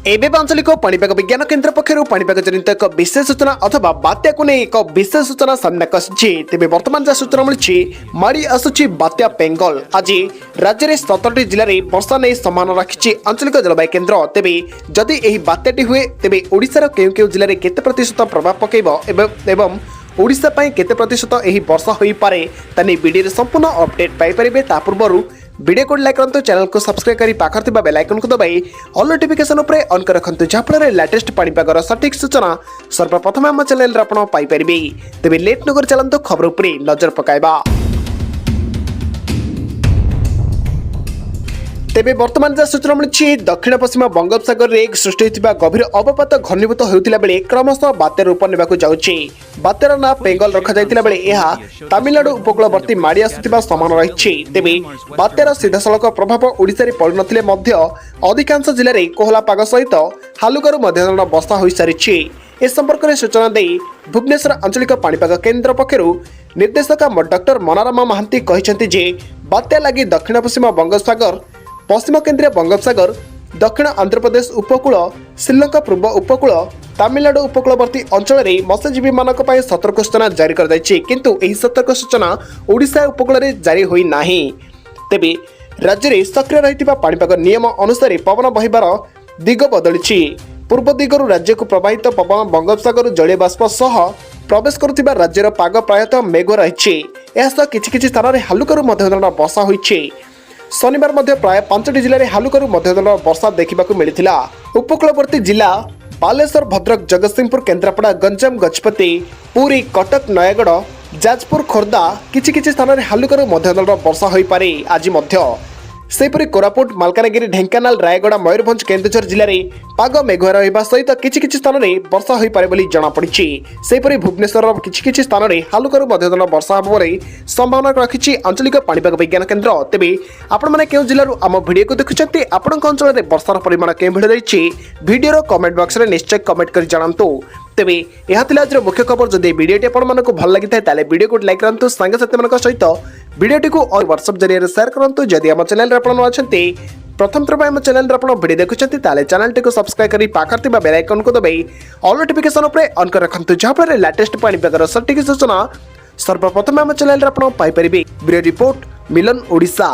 एवं आंचलिक पाणीपाग विज्ञान केन्द्र पक्षर पाणीपाग जनित एक विशेष सूचना अथवा बात्या को नहीं एक विशेष सूचना सामना आसी तेज बर्तमान जहाँ सूचना मिली माड़ी आसुची बात्या बेंगल आज राज्य में 17टी जिले में वर्षा नहीं सम्मान रखी आंचलिक जलवायु केन्द्र तेबे जदि यह बात्याटी हुए तेबे ओडिशार केउ केउ जिले में केते प्रतिशत प्रभाव पकेब एवं ओडिशा पई केते प्रतिशत यह वर्षा हो पारे तानी वीडियो संपूर्ण अपडेट पाई परिबे ता पूर्व वीडियो को लाइक करंतु चैनल को सब्सक्राइब करी पाखर थिबा बेल आइकन को दबाई ऑल नोटिफिकेशन उपरे ऑन कर रखंतु जहाँफल लेटेस्ट पाणीपागर सटीक सूचना सर्वप्रथम आम चैनल आपण पाई परिबे तेबे लेट नगर चलंतु खबर उपरे नजर पकाइबा। तेबे वर्तमान जहाँ सूचना मिली दक्षिण पश्चिम बंगोपसागर में सृष्टि होता गभीर अवपात घनीभूत होता बेले क्रमशः बात्या रूप नेबाकू जाउछि। बात्यार ना बेंगल रखा बेले यह तमिलनाडु उपकूलवर्ती माड़ी आसुथिबा समान रही। तेबे बात्यार सीधासलख प्रभाव ओडिशा रे पड़ नथिले मध्य अधिकांश जिले में कोहला पाग सहित हालुकारू मध्यम वर्षा हो सारी। ए संपर्क में सूचना दे भुवनेश्वर आंचलिक पाणीपाग केन्द्र पक्षर निर्देशक डॉक्टर मनोरमा महांती कहते जे बात्या लगी दक्षिण पश्चिम बंगोपसागर पश्चिम केन्द्रीय बंगोपसागर दक्षिण आंध्र प्रदेश उपकूल श्रीलंका पूर्व उपकूल तमिलनाडु उपकूलवर्ती अंचल में मत्स्यजीवी मानक पई सतर्क सूचना जारी कर दैछि किंतु एही सतर्क सूचना ओडिशा उपकूल में जारी होई नाही। तेबे राज्य में सक्रिय रहितिबा पाणीपाग नियम अनुसार पवन बहिबार दिग बदलिछि। पूर्व दिगरु राज्य को प्रवाहित पवन बंगोपसागर जलीय बाष्प सह प्रवेश करुथिबा राज्यर पाग प्रायतः मेघ रहिछि। एहासह किछि स्थान में हालुकारू मध्यम वर्षा होइछि। शनिवार मध्य प्राय 5टी जिले में हालुकारू मध्यम वर्षा देखा मिलता। उपकूलवर्ती जिला बालेश्वर भद्रक जगतसिंहपुर केन्द्रापड़ा गंजाम गजपति पुरी कटक नयागढ़ जाजपुर खोर्धा किछि स्थान में हालुकारू मध्यम वर्षा हो पारे। आज सेपरी कोरापुट मालकानगिरी ढेंकानाल रायगड़ा मयूरभंज केन्दुझर जिले में पाग मेघुआ रहिबा सहित किछि स्थान में वर्षा हो पारे बोली जଣାपड़ी। सेपरी भुवनेश्वर किछि स्थान में हालुकारू मध्यम वर्षा होबार संभावना रखिछि आंचलिक पाणीपाग विज्ञान केन्द्र। तेबे आपण माने केउ जिल्लारू आम वीडियो को देखुछन्ते आपणक अंचल में वर्षार परिमाण केउ भिड रहिछि वीडियो कमेंट बॉक्स में निश्चय कमेंट कर जणांतु। तेबे यह थिला आज मुख्य खबर। जदि वीडियोटी आपण मानक भल लागि थाए ताले वीडियो को लाइक करंतु संग साथी मानक सहित वीडियोटी को और व्हाट्सएप जरिए शेयर करंतु। जदि हम चैनल रे आपण अछन्ते प्रथम थर हम चैनल रे आपण वीडियो देखुछन्ते ताले चैनल टी को सब्सक्राइब करी पाखर थिबा बेल आइकन को दबाई ऑल नोटिफिकेशन उपरे ऑन कर रखंतु जहाँफल लेटेस्ट पाणीपागर सटीक सूचना सर्वप्रथम हम चैनल रे आपण पाई परिबे। वीडियो रिपोर्ट मिलन ओडिशा।